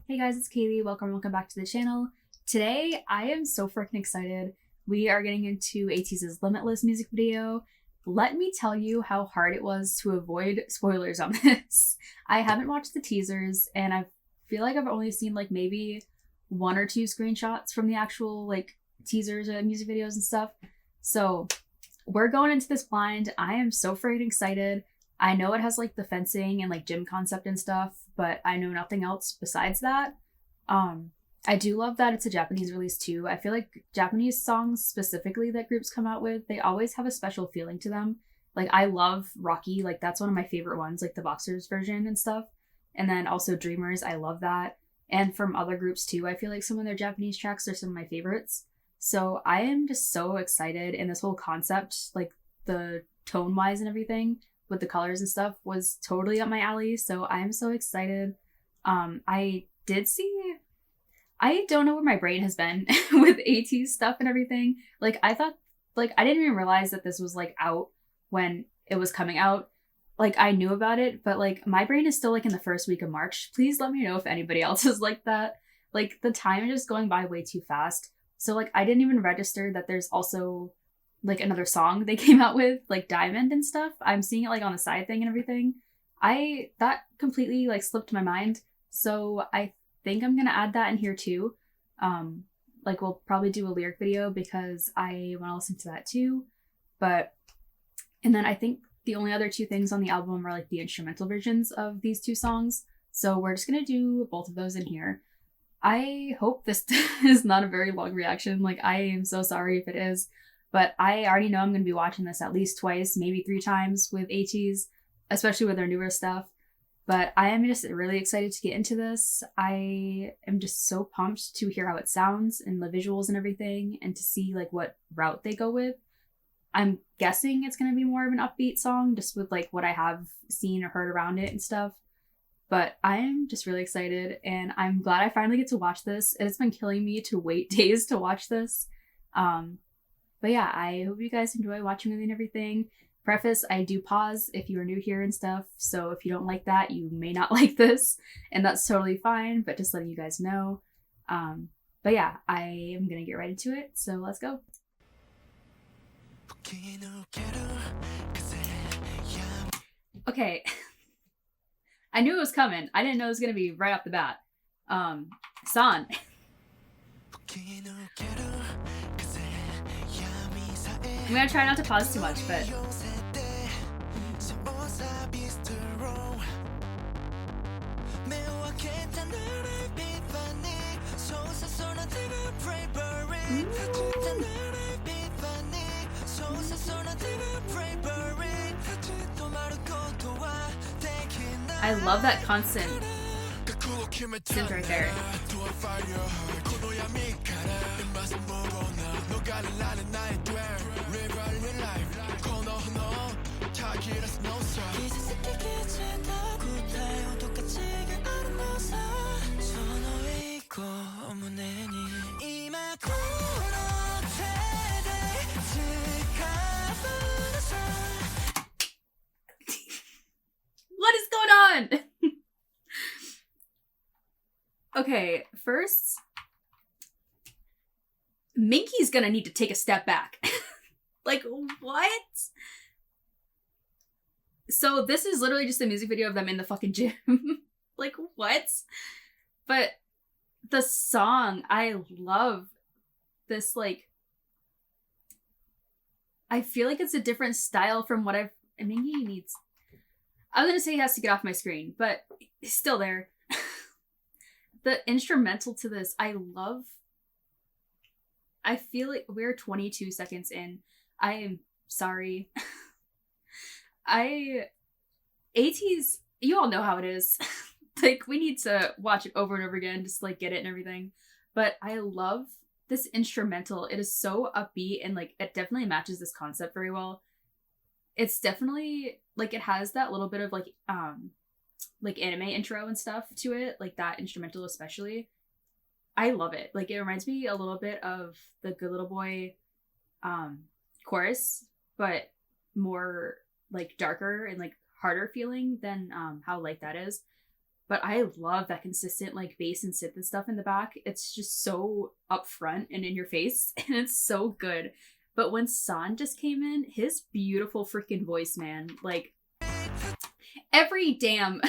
Hey guys, it's Kaylee. Welcome back to the channel. Today, I am so freaking excited. We are getting into Ateez's Limitless music video. Let me tell you how hard it was to avoid spoilers on this. I haven't watched the teasers, and I feel like I've only seen like maybe one or two screenshots from the actual like teasers and music videos and stuff. So we're going into this blind. I am so freaking excited. I know it has like the fencing and like gym concept and stuff, but I know nothing else besides that. I do love that it's a Japanese release too. I feel like Japanese songs specifically that groups come out with, they always have a special feeling to them. Like I love Rocky, like that's one of my favorite ones, like the Boxers version and stuff. And then also Dreamers, I love that. And from other groups too, I feel like some of their Japanese tracks are some of my favorites. So I am just so excited, and this whole concept, like the tone wise and everything, with the colors and stuff was totally up my alley. So I am so excited. I did see, I don't know where my brain has been with Ateez stuff and everything. Like I thought, like I didn't even realize that this was like out when it was coming out. Like I knew about it, but like my brain is still like in the first week of March. Please let me know if anybody else is like that. Like the time is just going by way too fast. So like I didn't even register that there's also like another song they came out with, like Diamond and stuff. I'm seeing it like on the side thing and everything. That completely like slipped my mind. So I think I'm gonna add that in here too. Like we'll probably do a lyric video because I want to listen to that too. But and then I think the only other two things on the album are like the instrumental versions of these two songs. So we're just gonna do both of those in here. I hope this is not a very long reaction. Like I am so sorry if it is. But I already know I'm going to be watching this at least twice, maybe 3 times with Ateez, especially with their newer stuff. But I am just really excited to get into this. I am just so pumped to hear how it sounds and the visuals and everything, and to see like what route they go with. I'm guessing it's going to be more of an upbeat song, just with like what I have seen or heard around it and stuff. But I'm just really excited, and I'm glad I finally get to watch this. It's been killing me to wait days to watch this. But yeah, I hope you guys enjoy watching with me and everything. Preface, I do pause if you are new here and stuff, so if you don't like that, you may not like this, and that's totally fine, but just letting you guys know. But yeah, I am gonna get right into it, so let's go. Okay, I knew it was coming. I didn't know it was gonna be right off the bat. San. I'm gonna try not to pause too much, but I love that constant synth right there. What is going on? Okay, first, Minky's gonna need to take a step back. Like, what? So this is literally just a music video of them in the fucking gym. Like, what? But the song, I love this, like, I feel like it's a different style from what Minky needs. I was gonna say he has to get off my screen, but he's still there. The instrumental to this, I love. I feel like we're 22 seconds in. I am sorry. Ateez, you all know how it is. Like, we need to watch it over and over again, just like get it and everything. But I love this instrumental. It is so upbeat, and like it definitely matches this concept very well. It's definitely like it has that little bit of like anime intro and stuff to it, like that instrumental especially. I love it. Like it reminds me a little bit of the Good Little Boy chorus, but more like darker and like harder feeling than how light that is. but I love that consistent like bass and synth and stuff in the back. It's just so upfront and in your face, and it's so good. But when San just came in, his beautiful freaking voice, man, like every damn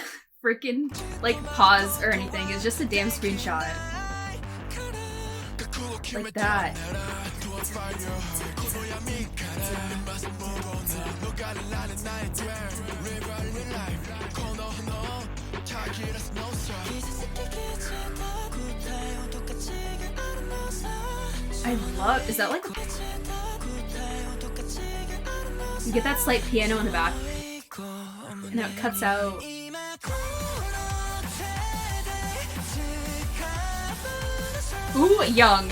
freaking like pause or anything is just a damn screenshot. Like that. I love, is that like a, you get that slight piano in the back and then it cuts out. Ooh, young.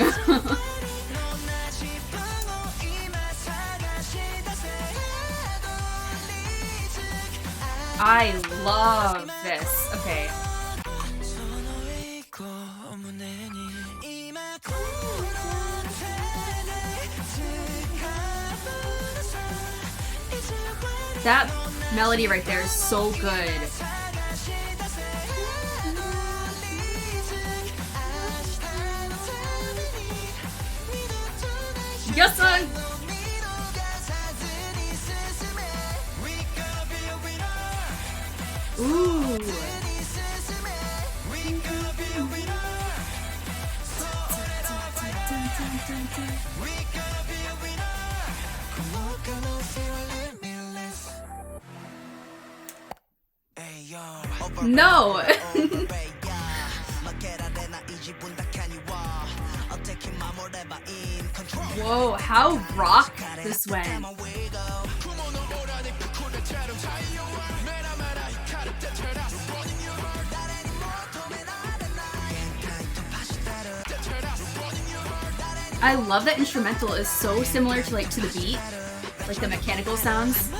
I love this. Okay. That melody right there is so good. Yes, son. Ooh. No. Whoa, how rock this went. I love that instrumental is so similar to like to the beat, like the mechanical sounds.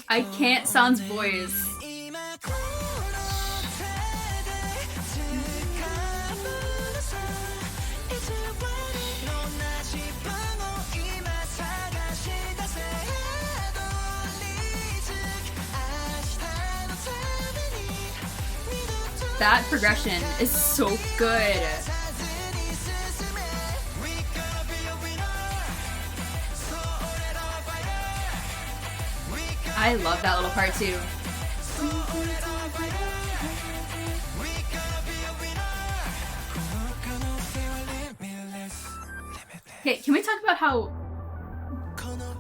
I can't San's voice. That progression is so good. I love that little part too. Okay, can we talk about how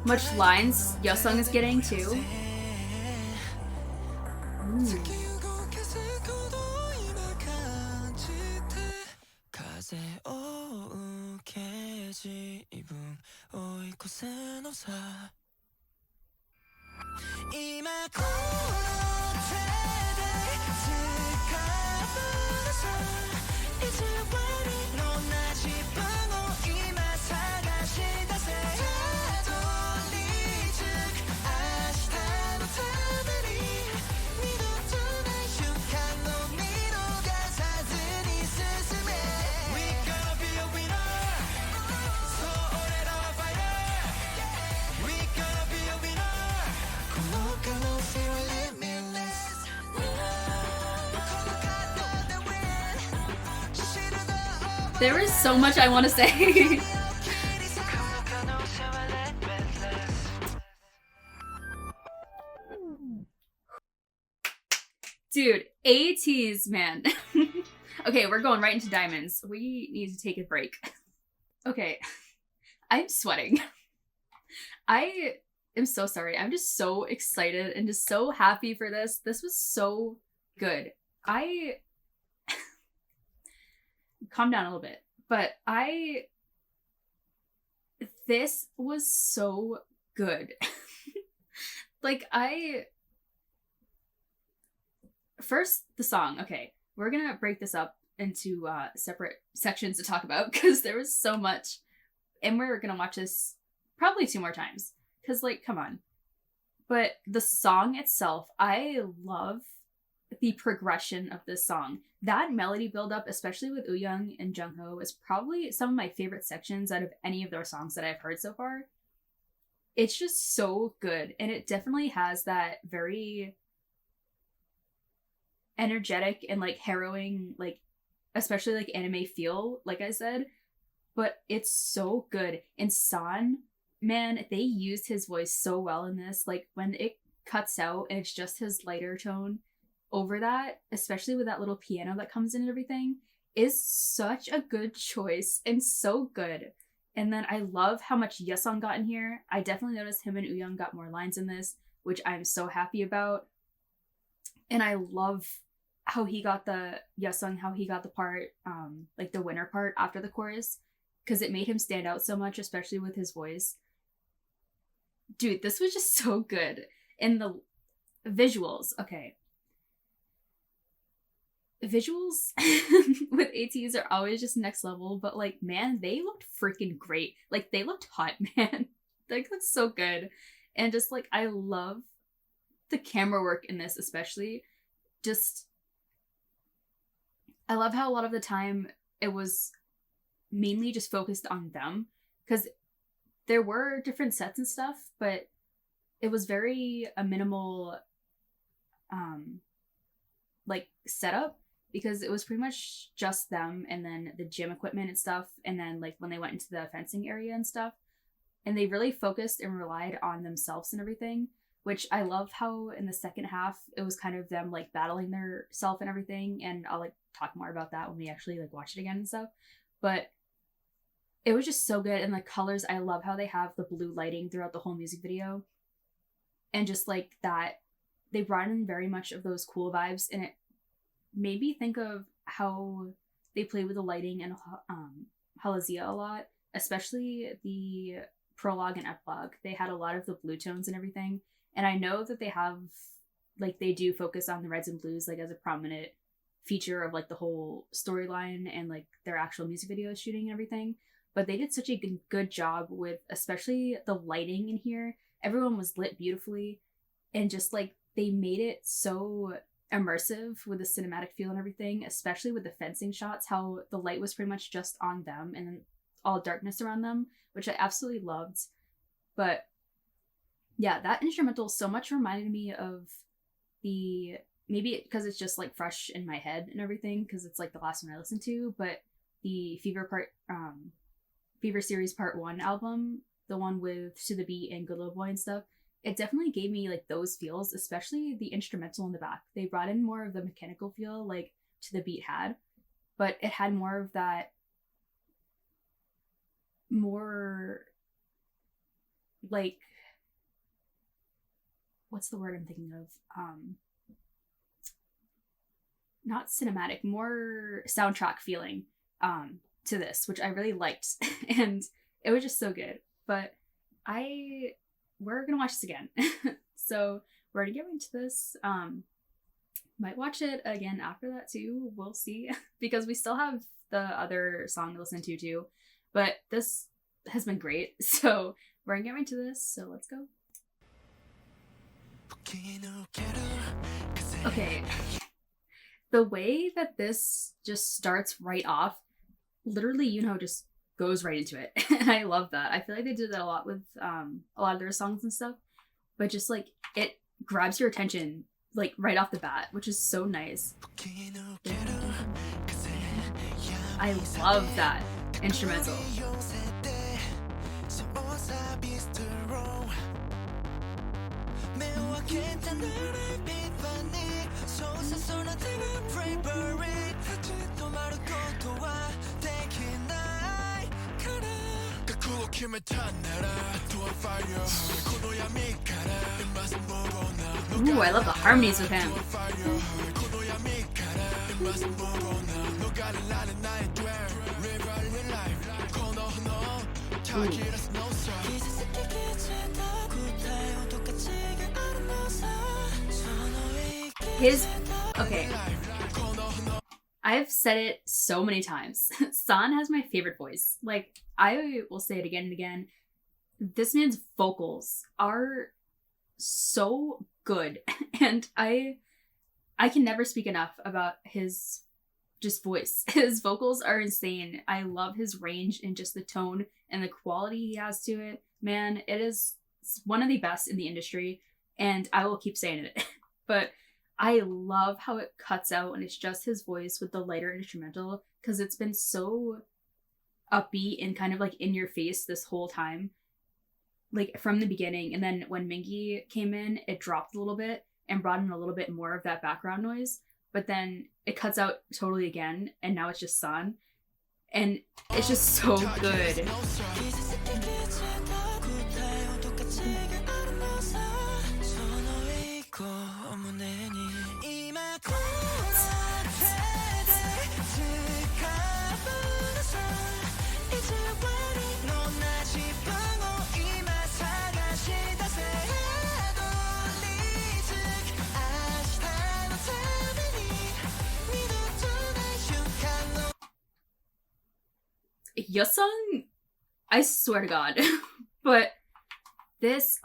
much lines Yeosseong is getting too? There is so much I want to say. Dude, Ateez, man. Okay, we're going right into diamonds. We need to take a break. Okay, I'm sweating. I am so sorry. I'm just so excited and just so happy for this. This was so good. Calm down a little bit. But this was so good. Like, first, the song. Okay, we're gonna break this up into separate sections to talk about because there was so much. And we're gonna watch this probably 2 more times. Because, like, come on. But the song itself, I love the progression of this song. That melody buildup, especially with Wooyoung and Jungho, is probably some of my favorite sections out of any of their songs that I've heard so far. It's just so good. And it definitely has that very energetic and like harrowing, like especially like anime feel, like I said. But it's so good. And San, man, they used his voice so well in this. Like when it cuts out and it's just his lighter tone over that, especially with that little piano that comes in and everything, is such a good choice and so good. And then I love how much Yesung got in here. I definitely noticed him and Uyung got more lines in this, which I'm so happy about. And I love how he got the Yesung, how he got the part, like the winner part after the chorus, because it made him stand out so much, especially with his voice. Dude, this was just so good. And the visuals, okay. Visuals with Ateez are always just next level, but like, man, they looked freaking great. Like, they looked hot, man. They looked so good. And just like, I love the camera work in this, especially. Just, I love how a lot of the time it was mainly just focused on them, because there were different sets and stuff, but it was very a minimal like setup, because it was pretty much just them and then the gym equipment and stuff, and then like when they went into the fencing area and stuff, and they really focused and relied on themselves and everything, which I love how in the second half it was kind of them like battling their self and everything, and I'll like talk more about that when we actually like watch it again and stuff. But it was just so good. And the colors, I love how they have the blue lighting throughout the whole music video, and just like that they brought in very much of those cool vibes, and it made me think of how they play with the lighting in Halazia a lot, especially the prologue and epilogue. They had a lot of the blue tones and everything, and I know that they have, like, they do focus on the reds and blues like as a prominent feature of like the whole storyline and like their actual music video shooting and everything, but they did such a good job with especially the lighting in here. Everyone was lit beautifully, and just like they made it so immersive with the cinematic feel and everything, especially with the fencing shots, how the light was pretty much just on them and then all darkness around them, which I absolutely loved. But yeah, that instrumental so much reminded me of the, maybe because it's just like fresh in my head and everything, because it's like the last one I listened to, but the Fever Series Part 1 album, the one with To the Beat and Good Little Boy and stuff, it definitely gave me like those feels, especially the instrumental in the back. They brought in more of the mechanical feel like To the Beat had, but it had more of that, more like, what's the word I'm thinking of? Not cinematic, more soundtrack feeling to this, which I really liked. And it was just so good. But we're gonna watch this again. So we're gonna get into this. Might watch it again after that too. We'll see. Because we still have the other song to listen to too. But this has been great. So we're gonna get into this. So let's go. Okay. The way that this just starts right off, literally, just goes right into it. And I love that. I feel like they did that a lot with a lot of their songs and stuff. But just like it grabs your attention like right off the bat, which is so nice. I love that instrumental. Ooh, I love the harmonies with him. Okay. I've said it so many times. San has my favorite voice. Like, I will say it again and again. This man's vocals are so good. And I can never speak enough about his just voice. His vocals are insane. I love his range and just the tone and the quality he has to it. Man, it is It's one of the best in the industry, and I will keep saying it. But I love how it cuts out and it's just his voice with the lighter instrumental, because it's been so upbeat and kind of like in your face this whole time, like from the beginning. And then when Mingy came in, it dropped a little bit and brought in a little bit more of that background noise, but then it cuts out totally again, and now it's just San, and it's just so good. Yeosseong, I swear to God. But this,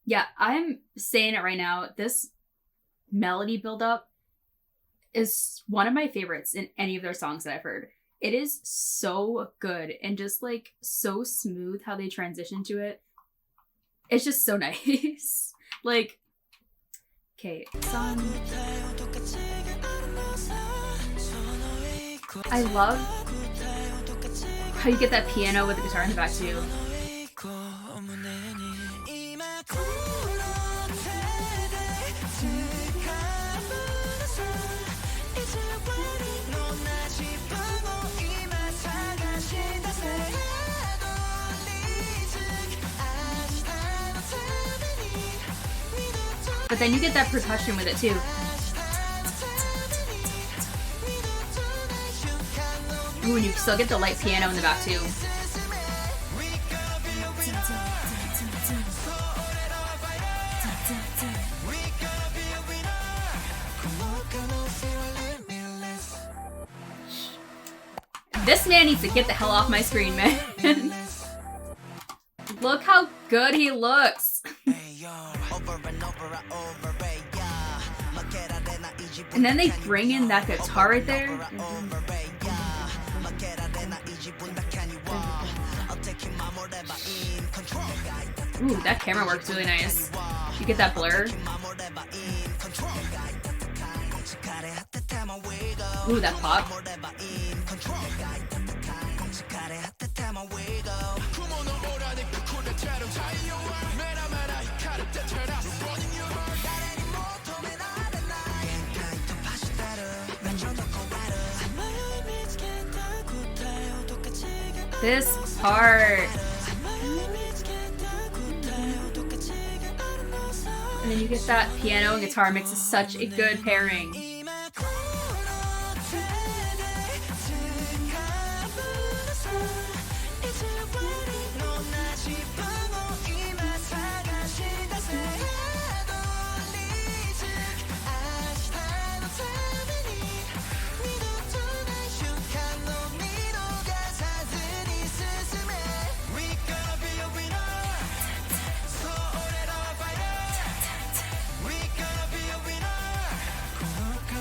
yeah, I'm saying it right now. This melody buildup is one of my favorites in any of their songs that I've heard. It is so good and just like so smooth how they transition to it. It's just so nice. Like, okay, San. I love how you get that piano with the guitar in the back too. But then you get that percussion with it too. Ooh, and you still get the light piano in the back too. This man needs to get the hell off my screen, man. Look how good he looks. And then they bring in that guitar right there. Ooh, that camera works really nice. You get that blur. Ooh, that pop. This part. And then you get that piano and guitar mix. Is such a good pairing.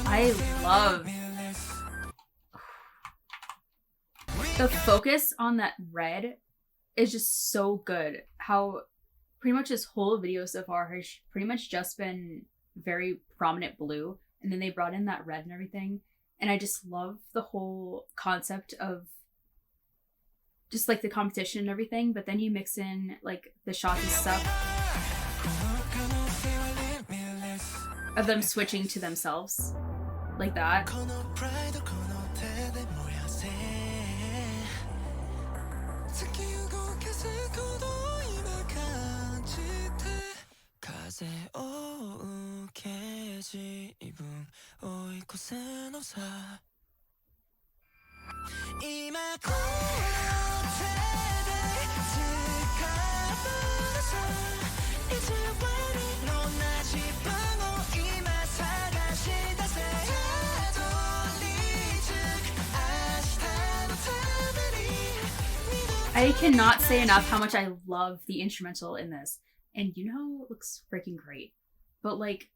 I love the focus on that red is just so good. How pretty much this whole video so far has pretty much just been very prominent blue, and then they brought in that red and everything. And I just love the whole concept of just like the competition and everything, but then you mix in like the shots and stuff of them switching to themselves. Like that. I cannot say enough how much I love the instrumental in this. And you know, it looks freaking great. But like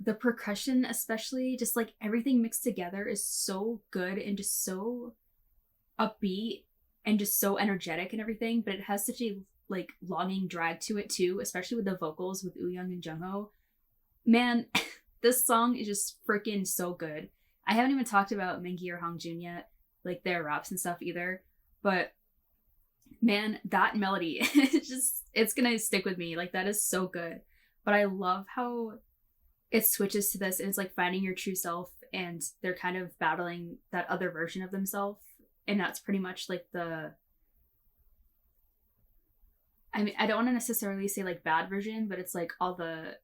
the percussion especially, just like everything mixed together is so good and just so upbeat and just so energetic and everything. But it has such a like longing drag to it too, especially with the vocals with Wooyoung and Jungho. Man, this song is just freaking so good. I haven't even talked about Mingi or Hongjun yet, like their raps and stuff either, but man, that melody, it's gonna stick with me. Like, that is so good. But I love how it switches to this, and it's like finding your true self, and they're kind of battling that other version of themselves, and that's pretty much like I mean, I don't want to necessarily say like bad version, but it's like all the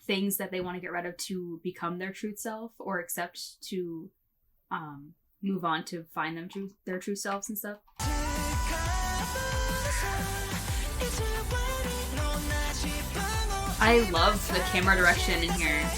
things that they want to get rid of to become their true self, or accept to move on to find their true selves and stuff. I love the camera direction in here.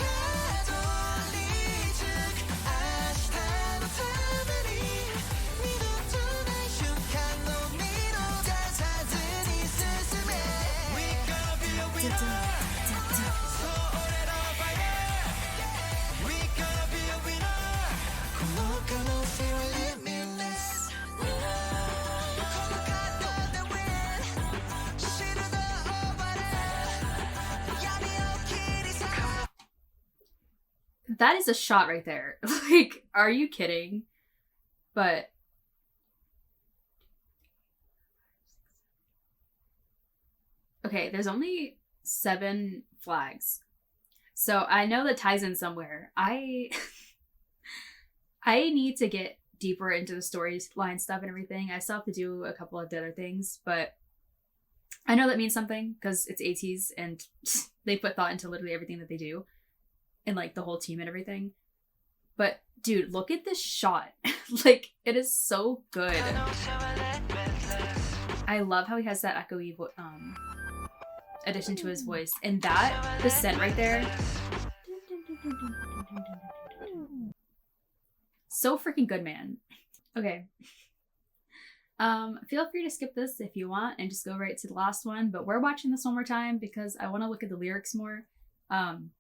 That is a shot right there. Like, are you kidding? But okay, there's only 7 flags. So I know that ties in somewhere. I need to get deeper into the storyline stuff and everything. I still have to do a couple of the other things, but I know that means something because it's Ateez and they put thought into literally everything that they do. And like the whole team and everything. But dude, look at this shot. Like, it is so good. I love how he has that echoey addition to his voice, and that descent right there, so freaking good, man. Okay, feel free to skip this if you want and just go right to the last one, but we're watching this one more time because I want to look at the lyrics more and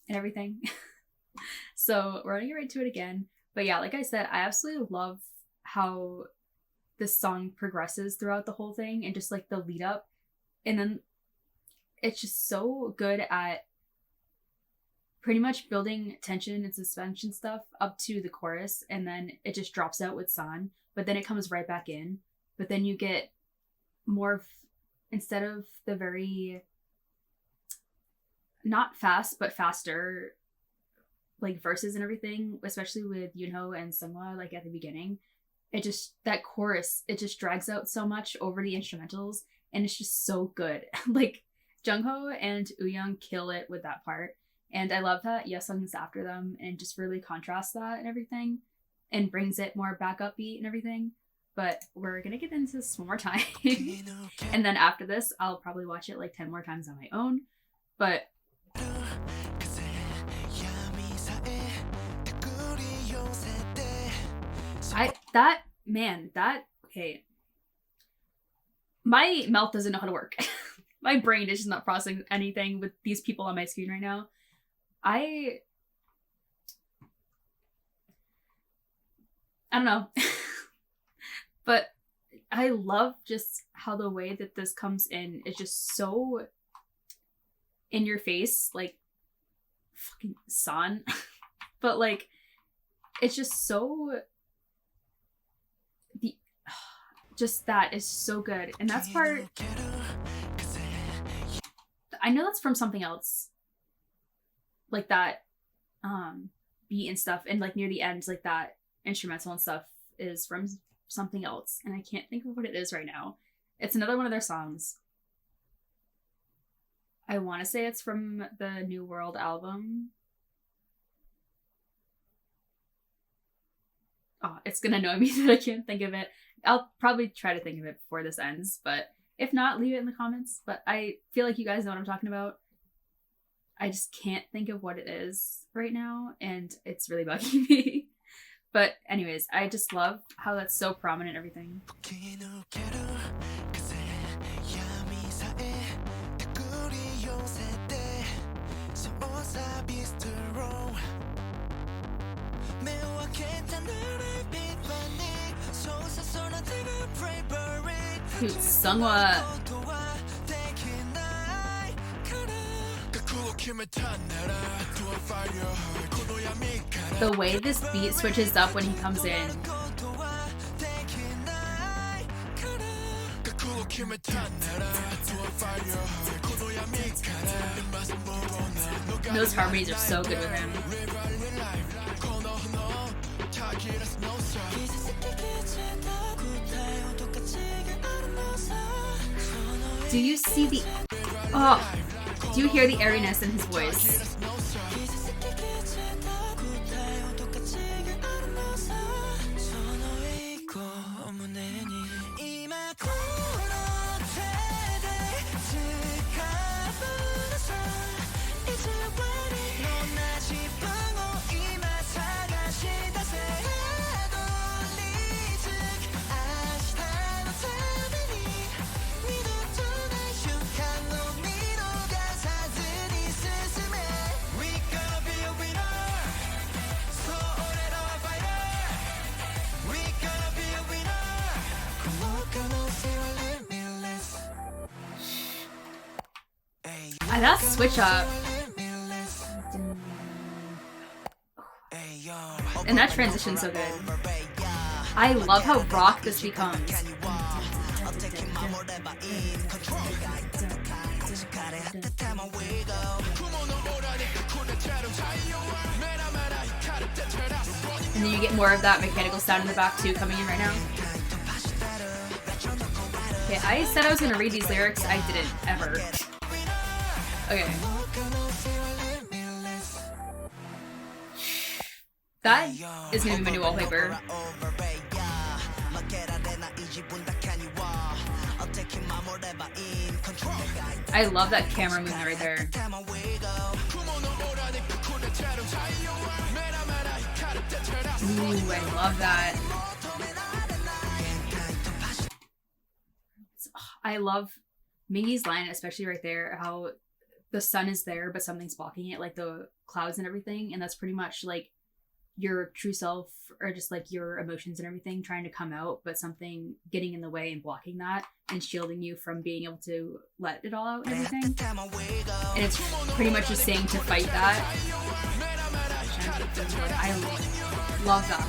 everything. So we're gonna get right to it again. But yeah, like I said, I absolutely love how this song progresses throughout the whole thing, and just like the lead up, and then it's just so good at pretty much building tension and suspension stuff up to the chorus, and then it just drops out with San, but then it comes right back in. But then you get more instead of the very not fast but faster like verses and everything, especially with Yoonho and Seungwa, like at the beginning, it just, that chorus, it just drags out so much over the instrumentals, and it's just so good. Like, Jungho and Wooyoung kill it with that part, and I love that YESSSSS is after them and just really contrasts that and everything and brings it more back upbeat and everything. But we're gonna get into this one more time and then after this I'll probably watch it like 10 more times on my own. But okay. My mouth doesn't know how to work. My brain is just not processing anything with these people on my screen right now. I don't know. But I love just how the way that this comes in is just so in your face, like fucking San. But like, it's just so, just that is so good. And that's part, I know that's from something else, like that beat and stuff, and like near the end, like that instrumental and stuff is from something else, and I can't think of what it is right now. It's another one of their songs. I want to say it's from the New World album. Oh, it's gonna annoy me that I can't think of it. I'll probably try to think of it before this ends, but if not, leave it in the comments. But I feel like you guys know what I'm talking about. I just can't think of what it is right now, and it's really bugging me. But anyways, I just love how that's so prominent and everything. Dude, Sungwa. The way this beat switches up when he comes in. Those harmonies are so good with him. Do you see the... Oh! Do you hear the airiness in his voice? That switch up. And that transition's so good. I love how rock this becomes. And then you get more of that mechanical sound in the back too coming in right now. Okay, I said I was gonna read these lyrics. I didn't, ever. Okay. That is gonna be my new wallpaper. I love that camera movement right there. Ooh, I love that. I love Mingy's line, especially right there, how the sun is there, but something's blocking it, like the clouds and everything. And that's pretty much like your true self, or just like your emotions and everything trying to come out, but something getting in the way and blocking that and shielding you from being able to let it all out and everything. And it's pretty much just saying to fight that. I love that.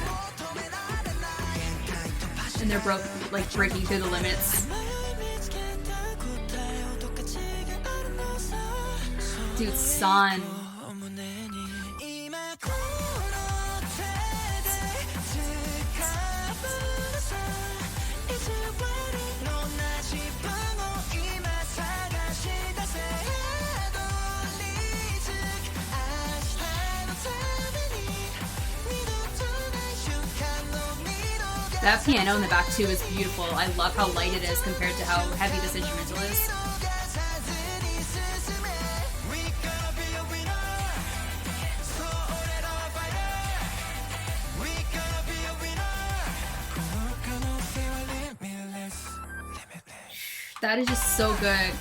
And they're both like breaking through the limits. Dude, Son. That piano in the back too is beautiful. I love how light it is compared to how heavy this instrumental is. That is just so good.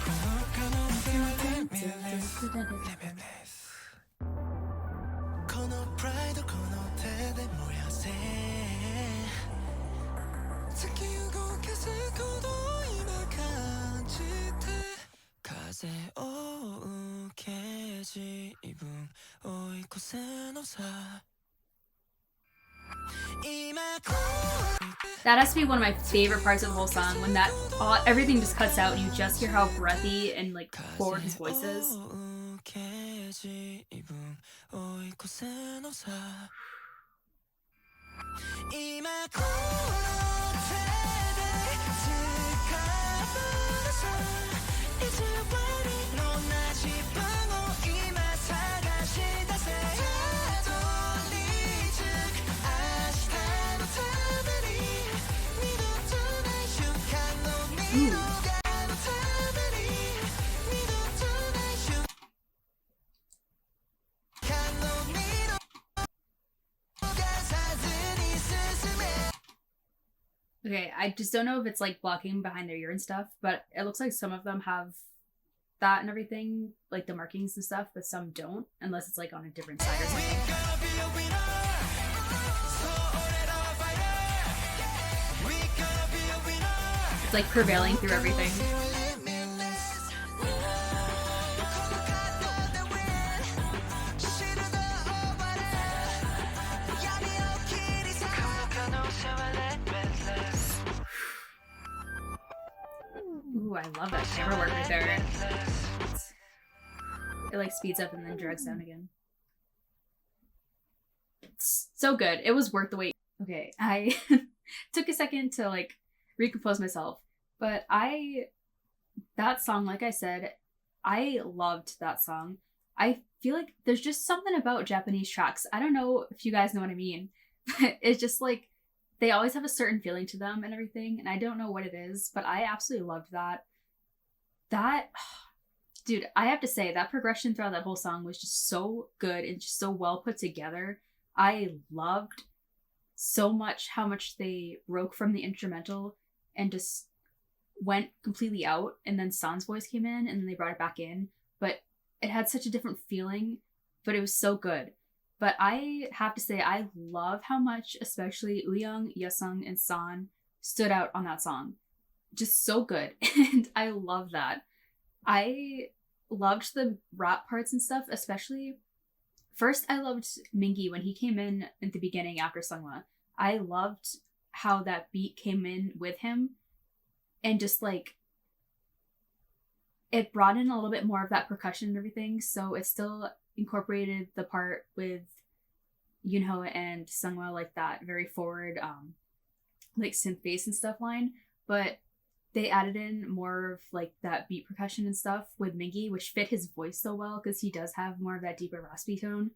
That has to be one of my favorite parts of the whole song, when that everything just cuts out and you just hear how breathy and like forward his voice is. Ooh. Okay, I just don't know if it's like blocking behind their ear and stuff, but it looks like some of them have that and everything, like the markings and stuff, but some don't, unless it's like on a different side or something. It's like prevailing through everything. Ooh, I love that camera work right there. It like speeds up and then drags down again. It's so good. It was worth the wait. Okay, I took a second to like recompose myself, but that song, like I said, I loved that song. I feel like there's just something about Japanese tracks. I don't know if you guys know what I mean, but it's just like they always have a certain feeling to them and everything, and I don't know what it is, but I absolutely loved that. Dude, I have to say that progression throughout that whole song was just so good and just so well put together. I loved so much how much they broke from the instrumental and just went completely out, and then San's voice came in and then they brought it back in, but it had such a different feeling, but it was so good. But I have to say I love how much especially Wooyoung, Yesung, and San stood out on that song. Just so good. And I love that. I loved the rap parts and stuff, especially first I loved Mingi when he came in at the beginning after Sungwa. I loved how that beat came in with him and just like it brought in a little bit more of that percussion and everything, so it still incorporated the part with Yunho and Sungwa, like that very forward like synth bass and stuff line, but they added in more of like that beat percussion and stuff with Mingi, which fit his voice so well because he does have more of that deeper raspy tone,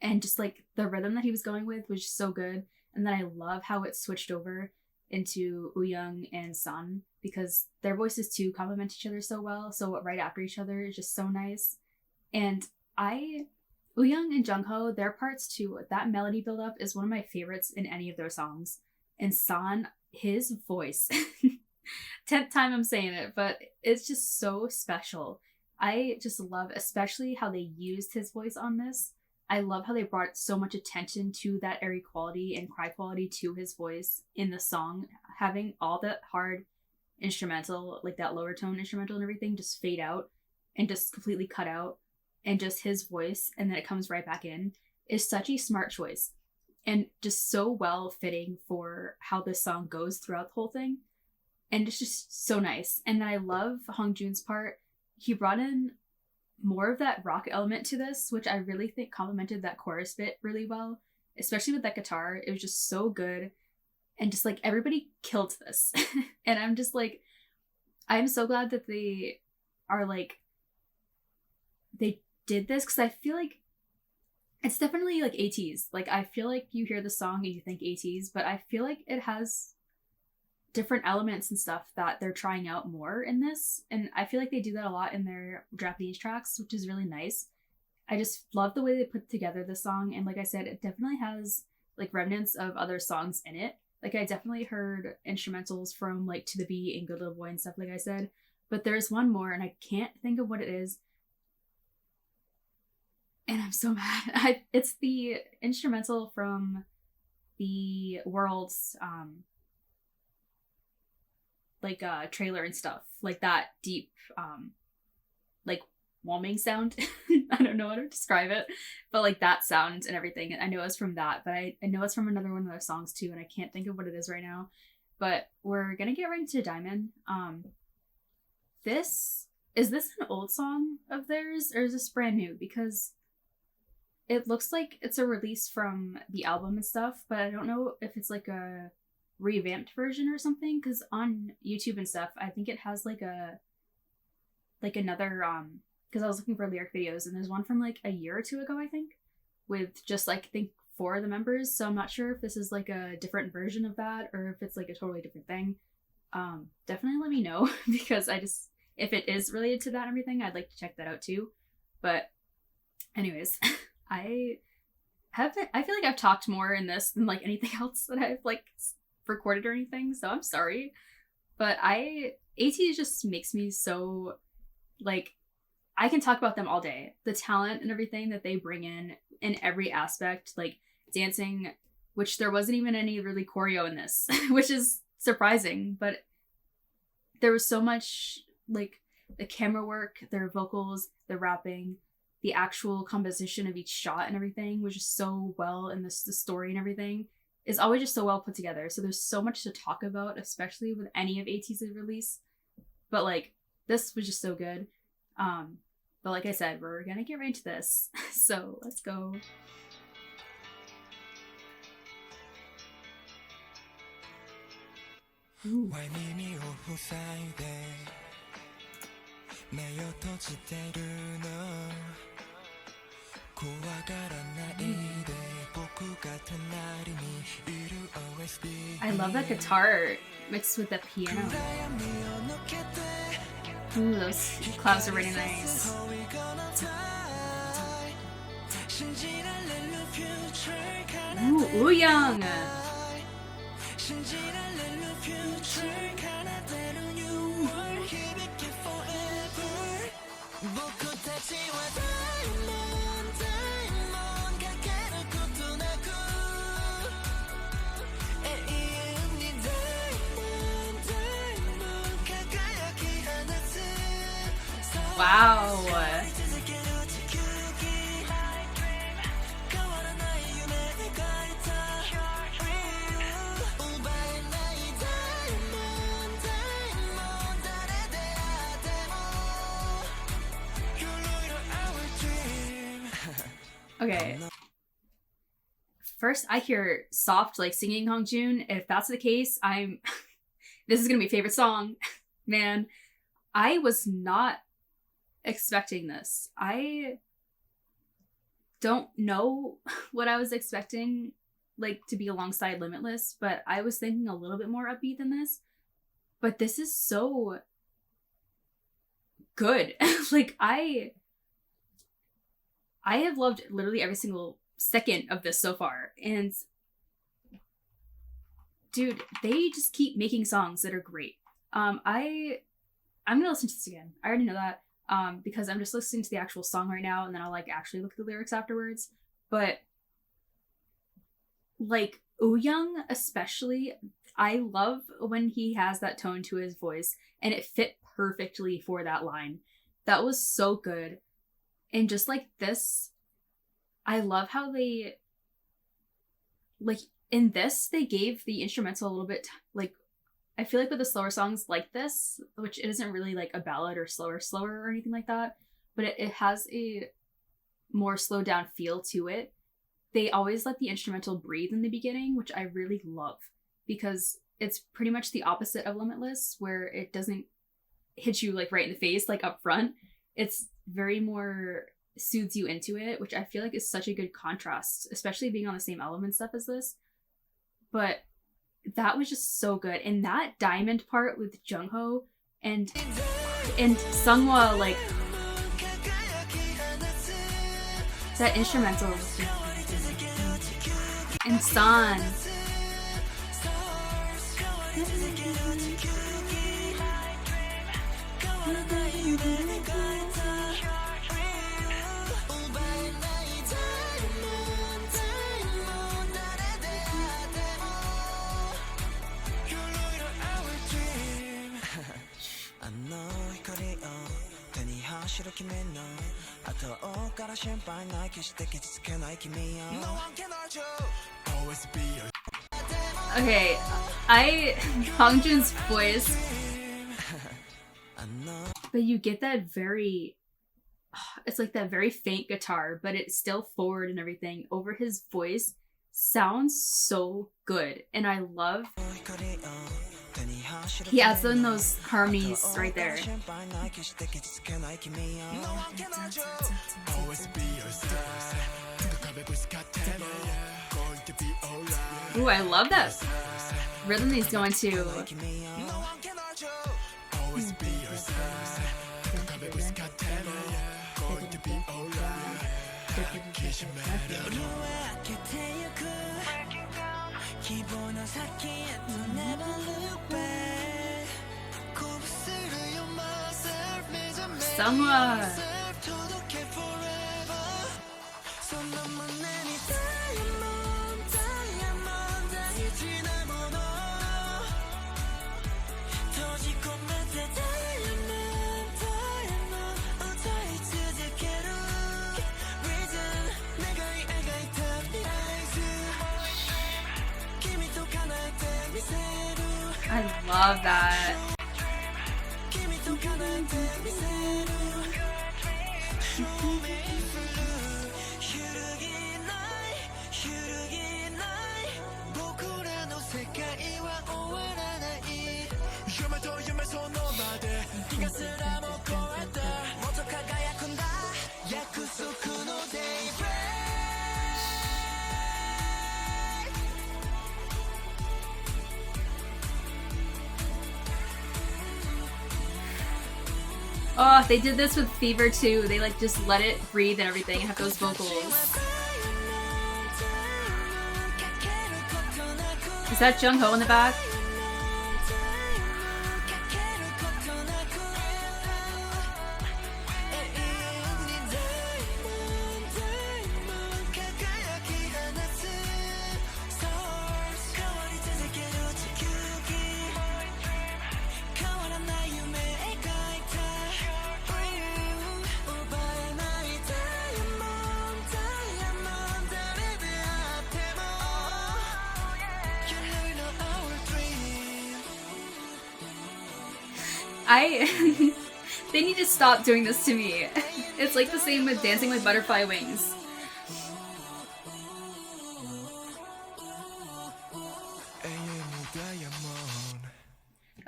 and just like the rhythm that he was going with was just so good. And then I love how it switched over into Wooyoung and San because their voices too complement each other so well, so right after each other is just so nice. And Wooyoung and Jungho, their parts too, that melody build up is one of my favorites in any of their songs. And San, his voice 10th time I'm saying it, but it's just so special. I just love especially how they used his voice on this. I love how they brought so much attention to that airy quality and cry quality to his voice in the song, having all that hard instrumental, like that lower tone instrumental and everything, just fade out and just completely cut out, and just his voice, and then it comes right back in, is such a smart choice and just so well fitting for how this song goes throughout the whole thing. And it's just so nice. And then I love Hongjoon's part. He brought in more of that rock element to this, which I really think complemented that chorus bit really well, especially with that guitar. It was just so good. And just like everybody killed this. And I'm just like, I'm so glad that they are like, they did this, because I feel like it's definitely like Ateez. Like I feel like you hear the song and you think Ateez, but I feel like it has different elements and stuff that they're trying out more in this, and I feel like they do that a lot in their Japanese tracks, which is really nice. I just love the way they put together the song, and like I said, it definitely has like remnants of other songs in it. Like I definitely heard instrumentals from like To The Beat and Good Little Boy and stuff, like I said, but there's one more and I can't think of what it is, and I'm so mad. It's the instrumental from the World's like trailer and stuff, like that deep like whooming sound. I don't know how to describe it, but like that sound and everything, I know it's from that, but I know it's from another one of their songs too, and I can't think of what it is right now. But we're gonna get right into Diamond. Is this an old song of theirs, or is this brand new? Because it looks like it's a release from the album and stuff, but I don't know if it's like a revamped version or something, because on YouTube and stuff I think it has like another because I was looking for lyric videos and there's one from like a year or two ago, I think, with just like I think 4 of the members, so I'm not sure if this is like a different version of that or if it's like a totally different thing. Definitely let me know because if it is related to that and everything, I'd like to check that out too. But anyways, I feel like I've talked more in this than like anything else that I've like recorded or anything, so I'm sorry. But ATEEZ just makes me so like, I can talk about them all day. The talent and everything that they bring in every aspect, like dancing, which there wasn't even any really choreo in this, which is surprising, but there was so much, like, the camera work, their vocals, the rapping, the actual composition of each shot and everything was just so well, and the story and everything is always just so well put together. So there's so much to talk about, especially with any of Ateez's release. But like, this was just so good. But like I said, we're gonna get right into this. So let's go. Ooh. I love that guitar mixed with the piano. Ooh, those clouds are really nice. Ooh, Ooyoung! Wow. Okay. First, I hear soft, like, singing Hongjoon. If that's the case, this is gonna be favorite song. Man, I was not expecting this. I don't know what I was expecting, like, to be alongside Limitless, but I was thinking a little bit more upbeat than this. But this is so good. Like, I have loved literally every single second of this so far. And dude, they just keep making songs that are great. I'm gonna listen to this again. I already know that. Because I'm just listening to the actual song right now, and then I'll like actually look at the lyrics afterwards. But like Ooyoung especially, I love when he has that tone to his voice, and it fit perfectly for that line. That was so good. And just like this, I love how they, like, in this, they gave the instrumental a little bit, like, I feel like with the slower songs like this, which it isn't really like a ballad or slower or anything like that, but it has a more slowed down feel to it. They always let the instrumental breathe in the beginning, which I really love, because it's pretty much the opposite of Limitless, where it doesn't hit you like right in the face, like up front. It's very more soothes you into it, which I feel like is such a good contrast, especially being on the same element stuff as this. But that was just so good. And that diamond part with Jungho and Sunghwa, like, that instrumental, and San. Okay, Hongjoon's voice, but you get that very, it's like that very faint guitar, but it's still forward and everything over his voice. Sounds so good, and I love he adds in those harmonies right there. Ooh, I love that rhythm he's going to. Sunghwa. love that. Oh, they did this with Fever too. They like just let it breathe and everything and have those vocals. Is that Jung-ho in the back? They need to stop doing this to me. It's like the same with Dancing with Butterfly Wings.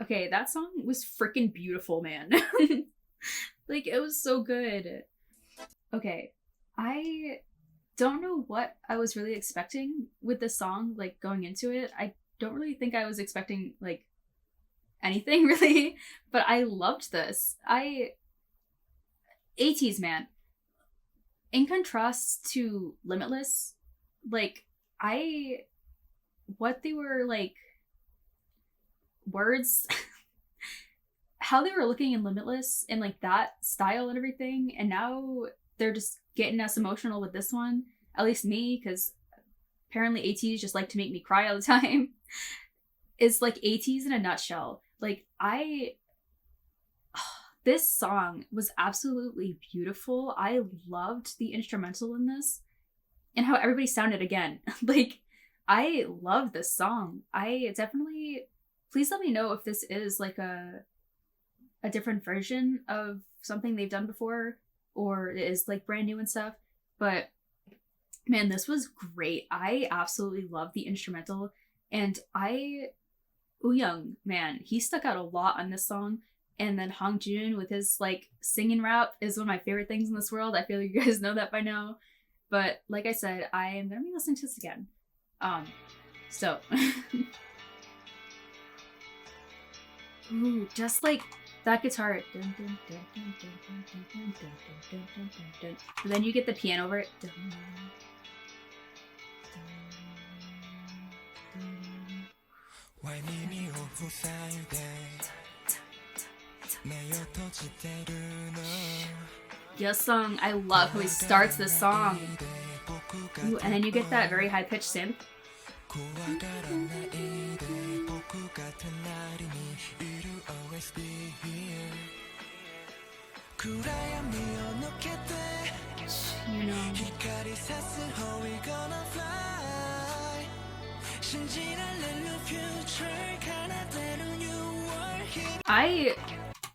Okay, that song was freaking beautiful, man. Like, it was so good. Okay, I don't know what I was really expecting with this song, like, going into it. I don't really think I was expecting, like, anything really, but I loved this. Ateez, man. In contrast to Limitless, like, what they were, like, words, how they were looking in Limitless and, like, that style and everything, and now they're just getting us emotional with this one. At least me, because apparently Ateez just like to make me cry all the time. It's like Ateez in a nutshell. Like, this song was absolutely beautiful. I loved the instrumental in this and how everybody sounded again. Like, I love this song. I definitely, please let me know if this is like a different version of something they've done before or it is like brand new and stuff. But man, this was great. I absolutely love the instrumental, and Wooyoung, man, he stuck out a lot on this song. And then Hongjoon with his like singing rap is one of my favorite things in this world. I feel like you guys know that by now. But like I said, I am gonna be listening to this again. So ooh, just like that guitar. And then you get the piano over it. Yes, song. I love how he starts the song. Ooh, and then you get that very high pitched synth. You know.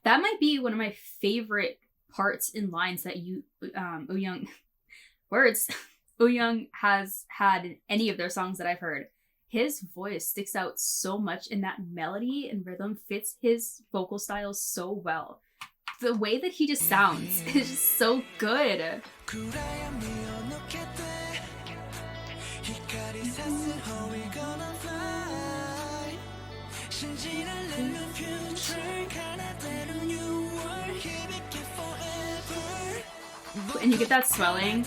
That might be one of my favorite parts in lines that Wooyoung has had in any of their songs that I've heard. His voice sticks out so much, and that melody and rhythm fits his vocal style so well. The way that he just sounds is just so good. And you get that swelling.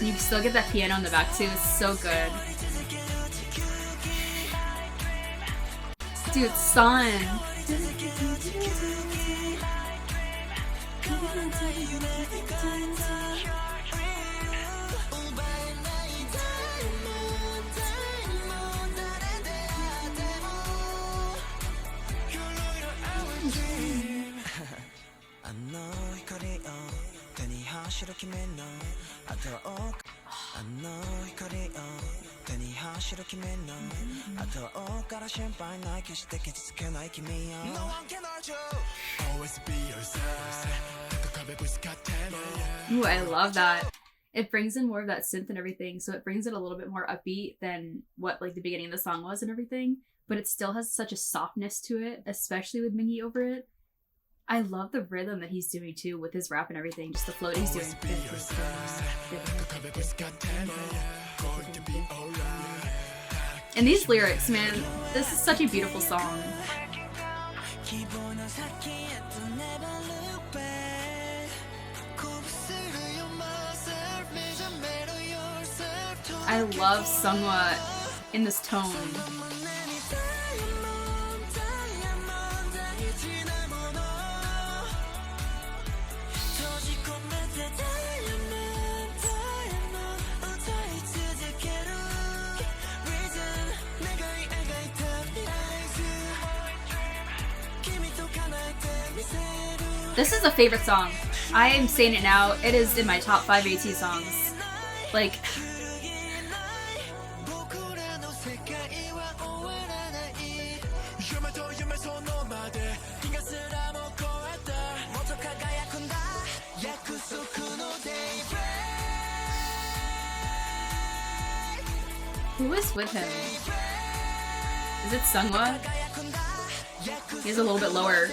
You still get that piano in the back too. It's so good. Dude, Son. Ooh, I love that. It brings in more of that synth and everything, so it brings it a little bit more upbeat than what like the beginning of the song was and everything, but it still has such a softness to it, especially with Mingy over it. I love the rhythm that he's doing too with his rap and everything, just the flow that he's doing. And these lyrics, man, this is such a beautiful song. I love Sungwa in this tone. This is a favorite song. I am saying it now. It is in my top 5 ATEEZ songs. Like, who is with him? Is it Sungwa? He's a little bit lower.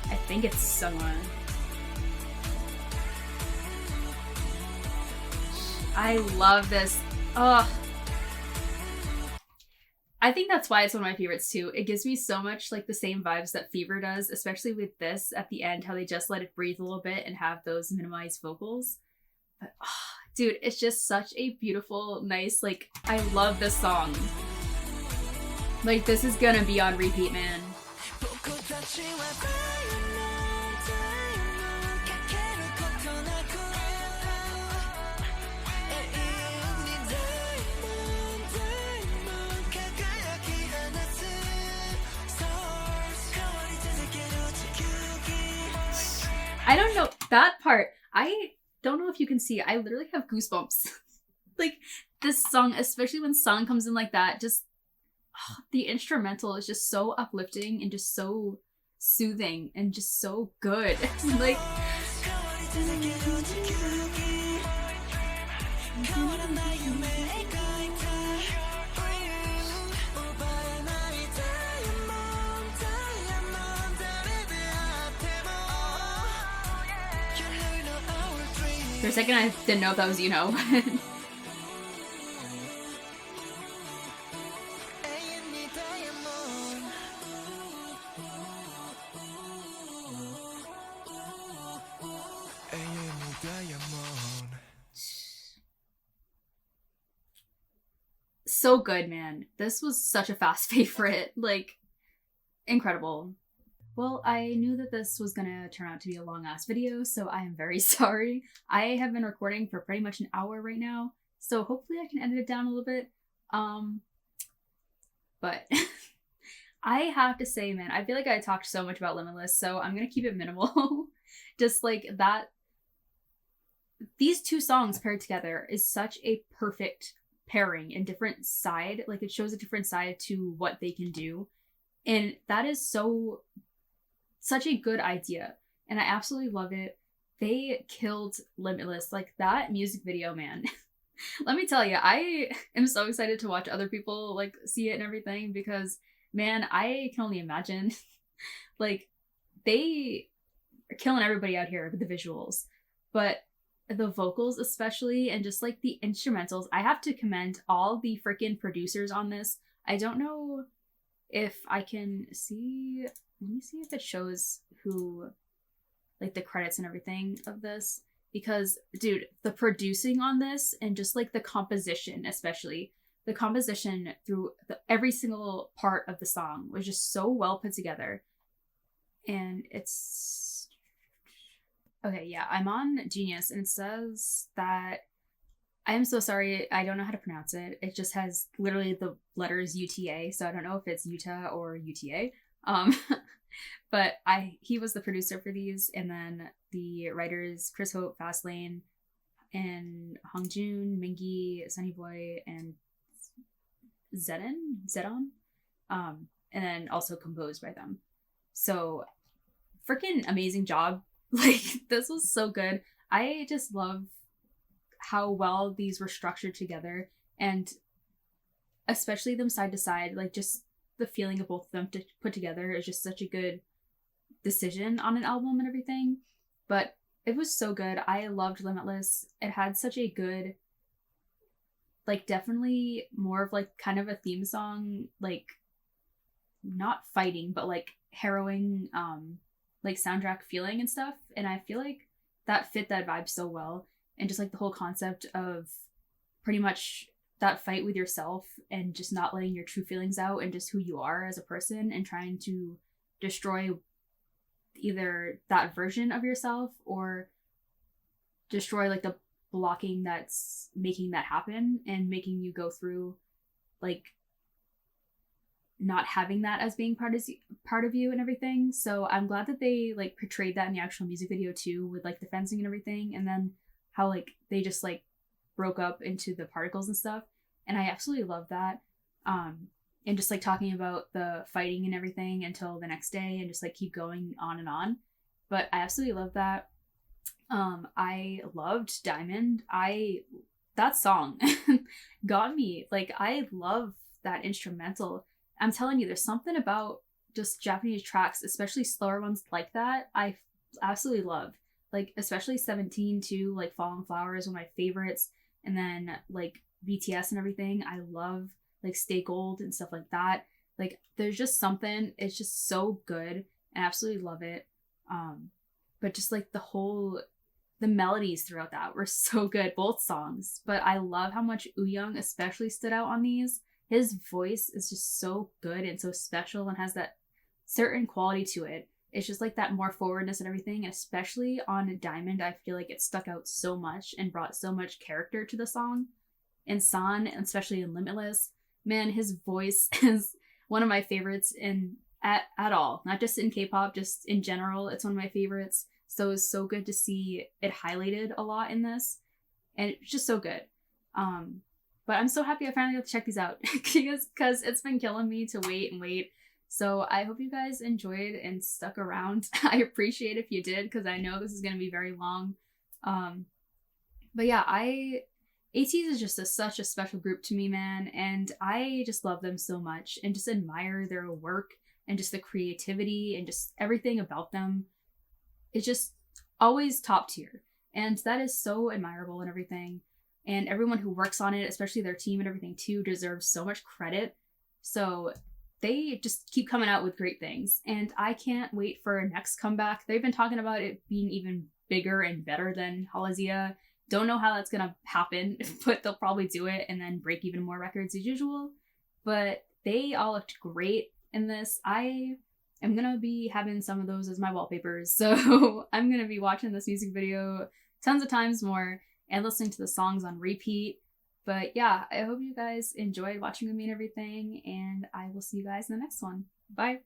I think it's Sungwa. I love this. Oh, I think that's why it's one of my favorites too. It gives me so much like the same vibes that Fever does, especially with this at the end, how they just let it breathe a little bit and have those minimized vocals. But oh, dude, it's just such a beautiful, nice, like, I love this song. Like, this is gonna be on repeat, man. I don't know, that part, I don't know if you can see, I literally have goosebumps. Like, this song, especially when song comes in like that, just, oh, the instrumental is just so uplifting and just so soothing and just so good. Like, for a second I didn't know if that was So good, man. This was such a fast favorite. Like, incredible. Well, I knew that this was gonna turn out to be a long-ass video, so I am very sorry. I have been recording for pretty much an hour right now, so hopefully I can edit it down a little bit. But I have to say, man, I feel like I talked so much about Limitless, so I'm gonna keep it minimal. Just like that. These two songs paired together is such a perfect pairing and different side. Like, it shows a different side to what they can do. And that is such a good idea. And I absolutely love it. They killed Limitless. Like, that music video, man. Let me tell you, I am so excited to watch other people like see it and everything, because man, I can only imagine. Like, they are killing everybody out here with the visuals, but the vocals especially, and just like the instrumentals, I have to commend all the freaking producers on this. I don't know if I can see, let me see if it shows who, like, the credits and everything of this, because dude, the producing on this and just like the composition, especially the composition through every single part of the song was just so well put together. And it's okay, yeah, I'm on Genius, and it says that I am so sorry. I don't know how to pronounce it. It just has literally the letters UTA, so I don't know if it's Utah or UTA. Um, but he was the producer for these, and then the writers Chris Hope, Fastlane, and Hongjun, Mingi, Sunny Boy, and Zedon, and then also composed by them. So freaking amazing job. Like, this was so good. I just love how well these were structured together, and especially them side to side, like just the feeling of both of them to put together is just such a good decision on an album and everything. But it was so good. I loved Limitless. It had such a good, like, definitely more of like kind of a theme song, like not fighting, but like harrowing, like soundtrack feeling and stuff. And I feel like that fit that vibe so well. And just like the whole concept of pretty much that fight with yourself and just not letting your true feelings out and just who you are as a person and trying to destroy either that version of yourself or destroy like the blocking that's making that happen and making you go through like not having that as being part of you and everything. So I'm glad that they like portrayed that in the actual music video too, with like the fencing and everything, and then how like they just like broke up into the particles and stuff. And I absolutely love that. And just like talking about the fighting and everything until the next day and just like keep going on and on. But I absolutely love that. I loved Diamond. That song got me. Like, I love that instrumental. I'm telling you, there's something about just Japanese tracks, especially slower ones like that, I absolutely love. Like, especially 17 too, like Falling Flowers, one of my favorites. And then like BTS and everything, I love like Stay Gold and stuff like that. Like, there's just something, it's just so good. I absolutely love it. But just like the melodies throughout that were so good, both songs. But I love how much Wooyoung especially stood out on these. His voice is just so good and so special and has that certain quality to it. It's just like that more forwardness and everything. And especially on Diamond, I feel like it stuck out so much and brought so much character to the song. And San, especially in Limitless, man, his voice is one of my favorites at all. Not just in K-pop, just in general. It's one of my favorites. So it's so good to see it highlighted a lot in this. And it's just so good. But I'm so happy I finally got to check these out because it's been killing me to wait and wait. So I hope you guys enjoyed and stuck around. I appreciate if you did, because I know this is going to be very long. But yeah, Ateez is just such a special group to me, man. And I just love them so much and just admire their work and just the creativity and just everything about them. It's just always top tier. And that is so admirable and everything. And everyone who works on it, especially their team and everything too, deserves so much credit. So they just keep coming out with great things. And I can't wait for a next comeback. They've been talking about it being even bigger and better than Halazia. Don't know how that's going to happen, but they'll probably do it and then break even more records as usual. But they all looked great in this. I am going to be having some of those as my wallpapers. So I'm going to be watching this music video tons of times more and listening to the songs on repeat. But yeah, I hope you guys enjoyed watching with me and everything, and I will see you guys in the next one. Bye!